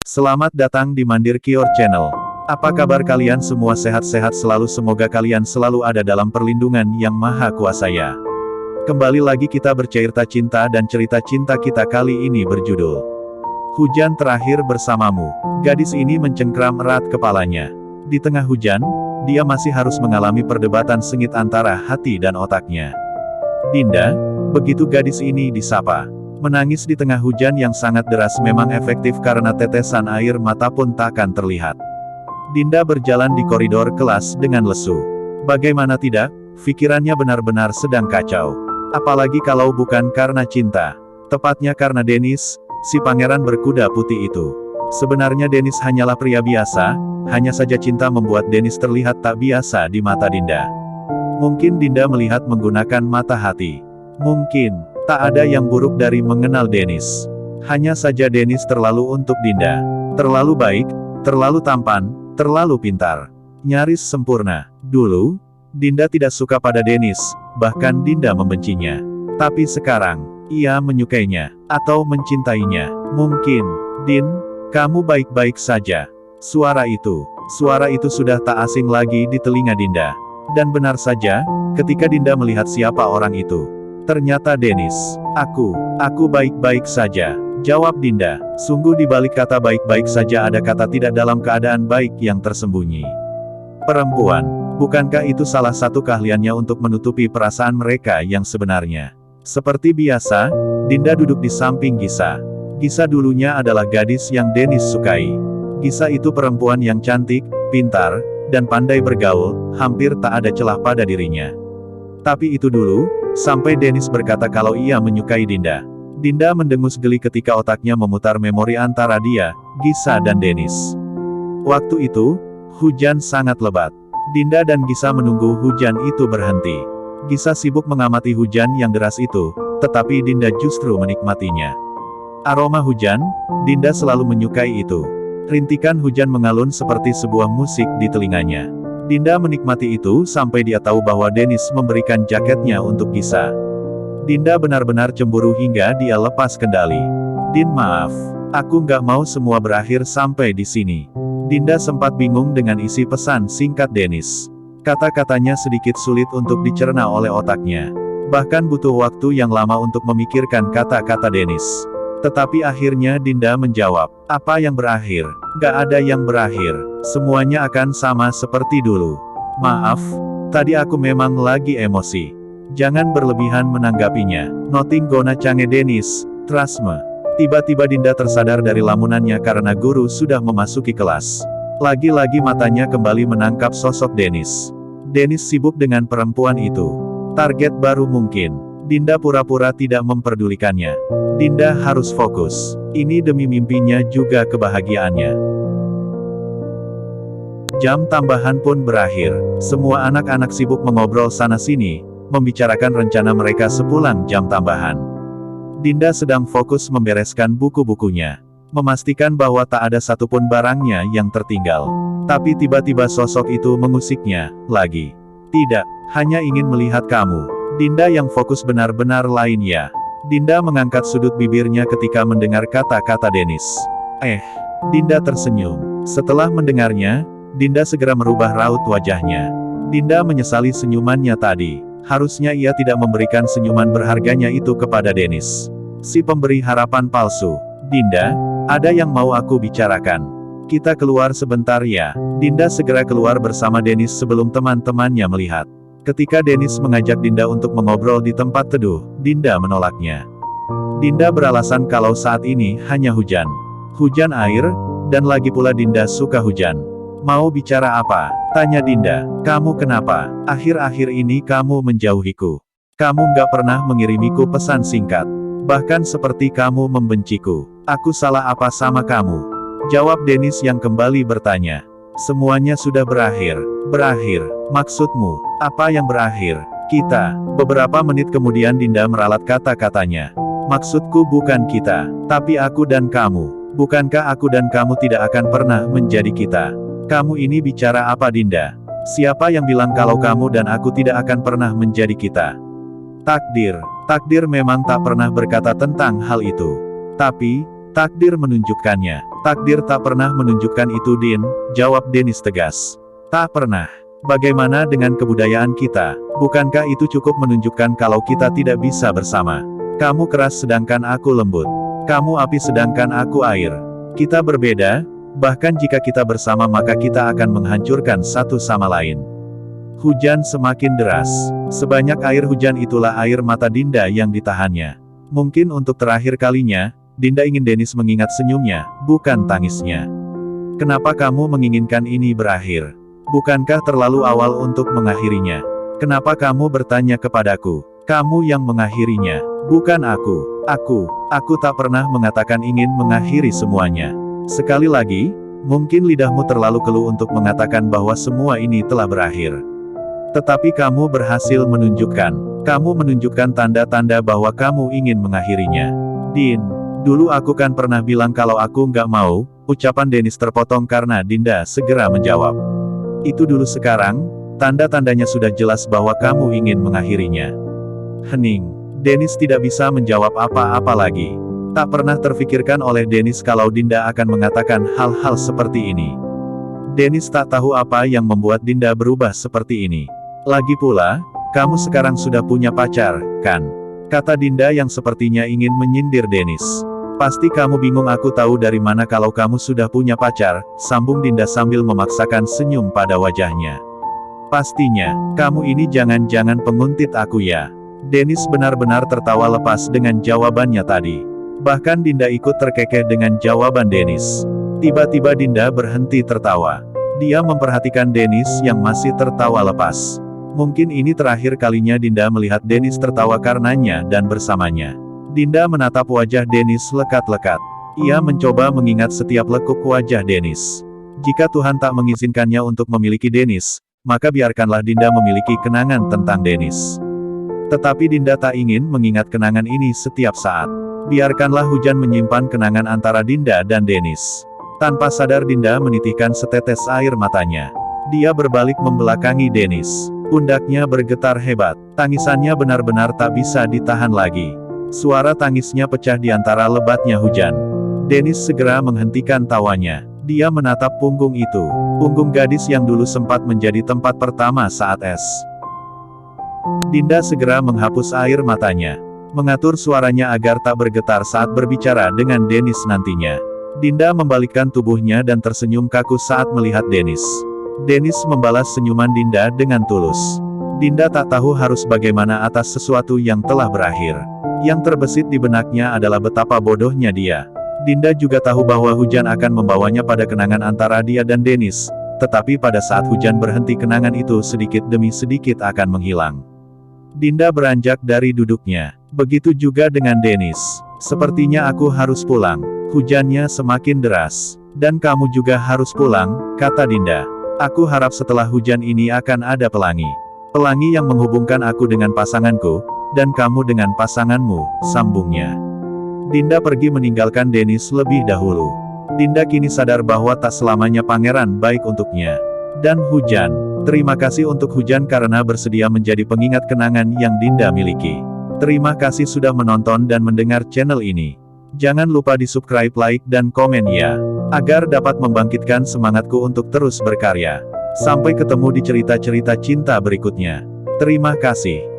Selamat datang di Mandir Kior Channel. Apa kabar kalian semua, sehat-sehat selalu, semoga kalian selalu ada dalam perlindungan Yang Maha Kuasa ya. Kembali lagi kita bercerita cinta dan cerita cinta kita kali ini berjudul Hujan Terakhir Bersamamu. Gadis ini mencengkram erat kepalanya. Di tengah hujan, dia masih harus mengalami perdebatan sengit antara hati dan otaknya. Dinda, begitu gadis ini disapa. Menangis di tengah hujan yang sangat deras memang efektif karena tetesan air mata pun takkan terlihat. Dinda berjalan di koridor kelas dengan lesu. Bagaimana tidak, pikirannya benar-benar sedang kacau. Apalagi kalau bukan karena cinta. Tepatnya karena Dennis, si pangeran berkuda putih itu. Sebenarnya Dennis hanyalah pria biasa, hanya saja cinta membuat Dennis terlihat tak biasa di mata Dinda. Mungkin Dinda melihat menggunakan mata hati. Mungkin tak ada yang buruk dari mengenal Dennis. Hanya saja Dennis terlalu untuk Dinda. Terlalu baik, terlalu tampan, terlalu pintar. Nyaris sempurna. Dulu, Dinda tidak suka pada Dennis, bahkan Dinda membencinya. Tapi sekarang, ia menyukainya, atau mencintainya. Mungkin, Din, kamu baik-baik saja. Suara itu sudah tak asing lagi di telinga Dinda. Dan benar saja, ketika Dinda melihat siapa orang itu. Ternyata Dennis. Aku baik-baik saja, jawab Dinda. Sungguh di balik kata baik-baik saja ada kata tidak dalam keadaan baik yang tersembunyi. Perempuan, bukankah itu salah satu keahliannya untuk menutupi perasaan mereka yang sebenarnya? Seperti biasa, Dinda duduk di samping Gisa. Gisa dulunya adalah gadis yang Dennis sukai. Gisa itu perempuan yang cantik, pintar, dan pandai bergaul, hampir tak ada celah pada dirinya. Tapi itu dulu, sampai Dennis berkata kalau ia menyukai Dinda. Dinda mendengus geli ketika otaknya memutar memori antara dia, Gisa dan Dennis. Waktu itu, hujan sangat lebat. Dinda dan Gisa menunggu hujan itu berhenti. Gisa sibuk mengamati hujan yang deras itu, tetapi Dinda justru menikmatinya. Aroma hujan, Dinda selalu menyukai itu. Rintikan hujan mengalun seperti sebuah musik di telinganya. Dinda menikmati itu sampai dia tahu bahwa Dennis memberikan jaketnya untuk Gisa. Dinda benar-benar cemburu hingga dia lepas kendali. Din, maaf. Aku nggak mau semua berakhir sampai di sini. Dinda sempat bingung dengan isi pesan singkat Dennis. Kata-katanya sedikit sulit untuk dicerna oleh otaknya. Bahkan butuh waktu yang lama untuk memikirkan kata-kata Dennis. Tetapi akhirnya Dinda menjawab, apa yang berakhir? Gak ada yang berakhir. Semuanya akan sama seperti dulu. Maaf, tadi aku memang lagi emosi. Jangan berlebihan menanggapinya. Nothing gonna change Dennis, trust me. Tiba-tiba Dinda tersadar dari lamunannya karena guru sudah memasuki kelas. Lagi-lagi matanya kembali menangkap sosok Dennis. Dennis sibuk dengan perempuan itu. Target baru mungkin. Dinda pura-pura tidak memperdulikannya. Dinda harus fokus. Ini demi mimpinya juga kebahagiaannya. Jam tambahan pun berakhir. Semua anak-anak sibuk mengobrol sana-sini, membicarakan rencana mereka sepulang jam tambahan. Dinda sedang fokus membereskan buku-bukunya. Memastikan bahwa tak ada satupun barangnya yang tertinggal. Tapi tiba-tiba sosok itu mengusiknya, lagi. Tidak, hanya ingin melihat kamu. Dinda yang fokus benar-benar lain ya. Dinda mengangkat sudut bibirnya ketika mendengar kata-kata Dennis. Dinda tersenyum. Setelah mendengarnya, Dinda segera merubah raut wajahnya. Dinda menyesali senyumannya tadi. Harusnya ia tidak memberikan senyuman berharganya itu kepada Dennis. Si pemberi harapan palsu. Dinda, ada yang mau aku bicarakan. Kita keluar sebentar ya. Dinda segera keluar bersama Dennis sebelum teman-temannya melihat. Ketika Dennis mengajak Dinda untuk mengobrol di tempat teduh, Dinda menolaknya. Dinda beralasan kalau saat ini hanya hujan. Hujan air, dan lagi pula Dinda suka hujan. Mau bicara apa? Tanya Dinda. Kamu kenapa? Akhir-akhir ini kamu menjauhiku. Kamu nggak pernah mengirimiku pesan singkat. Bahkan seperti kamu membenciku. Aku salah apa sama kamu? Jawab Dennis yang kembali bertanya. Semuanya sudah berakhir. Berakhir, maksudmu, apa yang berakhir? Kita. Beberapa menit kemudian Dinda meralat kata-katanya. Maksudku bukan kita, tapi aku dan kamu. Bukankah aku dan kamu tidak akan pernah menjadi kita? Kamu ini bicara apa Dinda? Siapa yang bilang kalau kamu dan aku tidak akan pernah menjadi kita? Takdir memang tak pernah berkata tentang hal itu. Tapi Takdir menunjukkannya. Takdir tak pernah menunjukkan itu, Din, jawab Dennis tegas. Tak pernah. Bagaimana dengan kebudayaan kita? Bukankah itu cukup menunjukkan kalau kita tidak bisa bersama? Kamu keras sedangkan aku lembut. Kamu api sedangkan aku air. Kita berbeda, bahkan jika kita bersama maka kita akan menghancurkan satu sama lain. Hujan semakin deras. Sebanyak air hujan itulah air mata Dinda yang ditahannya. Mungkin untuk terakhir kalinya, Dinda ingin Dennis mengingat senyumnya, bukan tangisnya. Kenapa kamu menginginkan ini berakhir? Bukankah terlalu awal untuk mengakhirinya? Kenapa kamu bertanya kepadaku? Kamu yang mengakhirinya, bukan aku. Aku tak pernah mengatakan ingin mengakhiri semuanya. Sekali lagi, mungkin lidahmu terlalu keluh untuk mengatakan bahwa semua ini telah berakhir. Tetapi kamu berhasil kamu menunjukkan tanda-tanda bahwa kamu ingin mengakhirinya. Din, dulu aku kan pernah bilang kalau aku nggak mau, ucapan Dennis terpotong karena Dinda segera menjawab. Itu dulu, sekarang, tanda-tandanya sudah jelas bahwa kamu ingin mengakhirinya. Hening. Dennis tidak bisa menjawab apa-apa lagi. Tak pernah terfikirkan oleh Dennis kalau Dinda akan mengatakan hal-hal seperti ini. Dennis tak tahu apa yang membuat Dinda berubah seperti ini. Lagi pula, kamu sekarang sudah punya pacar, kan? Kata Dinda yang sepertinya ingin menyindir Dennis. Pasti kamu bingung, aku tahu dari mana kalau kamu sudah punya pacar, sambung Dinda sambil memaksakan senyum pada wajahnya. Pastinya, kamu ini jangan-jangan penguntit aku ya? Dennis benar-benar tertawa lepas dengan jawabannya tadi. Bahkan Dinda ikut terkekeh dengan jawaban Dennis. Tiba-tiba Dinda berhenti tertawa. Dia memperhatikan Dennis yang masih tertawa lepas. Mungkin ini terakhir kalinya Dinda melihat Dennis tertawa karenanya dan bersamanya. Dinda menatap wajah Dennis lekat-lekat. Ia mencoba mengingat setiap lekuk wajah Dennis. Jika Tuhan tak mengizinkannya untuk memiliki Dennis, maka biarkanlah Dinda memiliki kenangan tentang Dennis. Tetapi Dinda tak ingin mengingat kenangan ini setiap saat. Biarkanlah hujan menyimpan kenangan antara Dinda dan Dennis. Tanpa sadar Dinda menitihkan setetes air matanya. Dia berbalik membelakangi Dennis. Pundaknya bergetar hebat. Tangisannya benar-benar tak bisa ditahan lagi. Suara tangisnya pecah di antara lebatnya hujan. Dennis segera menghentikan tawanya. Dia menatap punggung itu. Punggung gadis yang dulu sempat menjadi tempat pertama saat es. Dinda segera menghapus air matanya. Mengatur suaranya agar tak bergetar saat berbicara dengan Dennis nantinya. Dinda membalikkan tubuhnya dan tersenyum kaku saat melihat Dennis. Dennis membalas senyuman Dinda dengan tulus. Dinda tak tahu harus bagaimana atas sesuatu yang telah berakhir. Yang terbesit di benaknya adalah betapa bodohnya dia. Dinda juga tahu bahwa hujan akan membawanya pada kenangan antara dia dan Dennis, tetapi pada saat hujan berhenti kenangan itu sedikit demi sedikit akan menghilang. Dinda beranjak dari duduknya. Begitu juga dengan Dennis. Sepertinya aku harus pulang. Hujannya semakin deras. Dan kamu juga harus pulang, kata Dinda. Aku harap setelah hujan ini akan ada pelangi. Pelangi yang menghubungkan aku dengan pasanganku, dan kamu dengan pasanganmu, sambungnya. Dinda pergi meninggalkan Dennis lebih dahulu. Dinda kini sadar bahwa tak selamanya pangeran baik untuknya. Dan hujan. Terima kasih untuk hujan karena bersedia menjadi pengingat kenangan yang Dinda miliki. Terima kasih sudah menonton dan mendengar channel ini. Jangan lupa di subscribe, like, dan komen ya. Agar dapat membangkitkan semangatku untuk terus berkarya. Sampai ketemu di cerita-cerita cinta berikutnya. Terima kasih.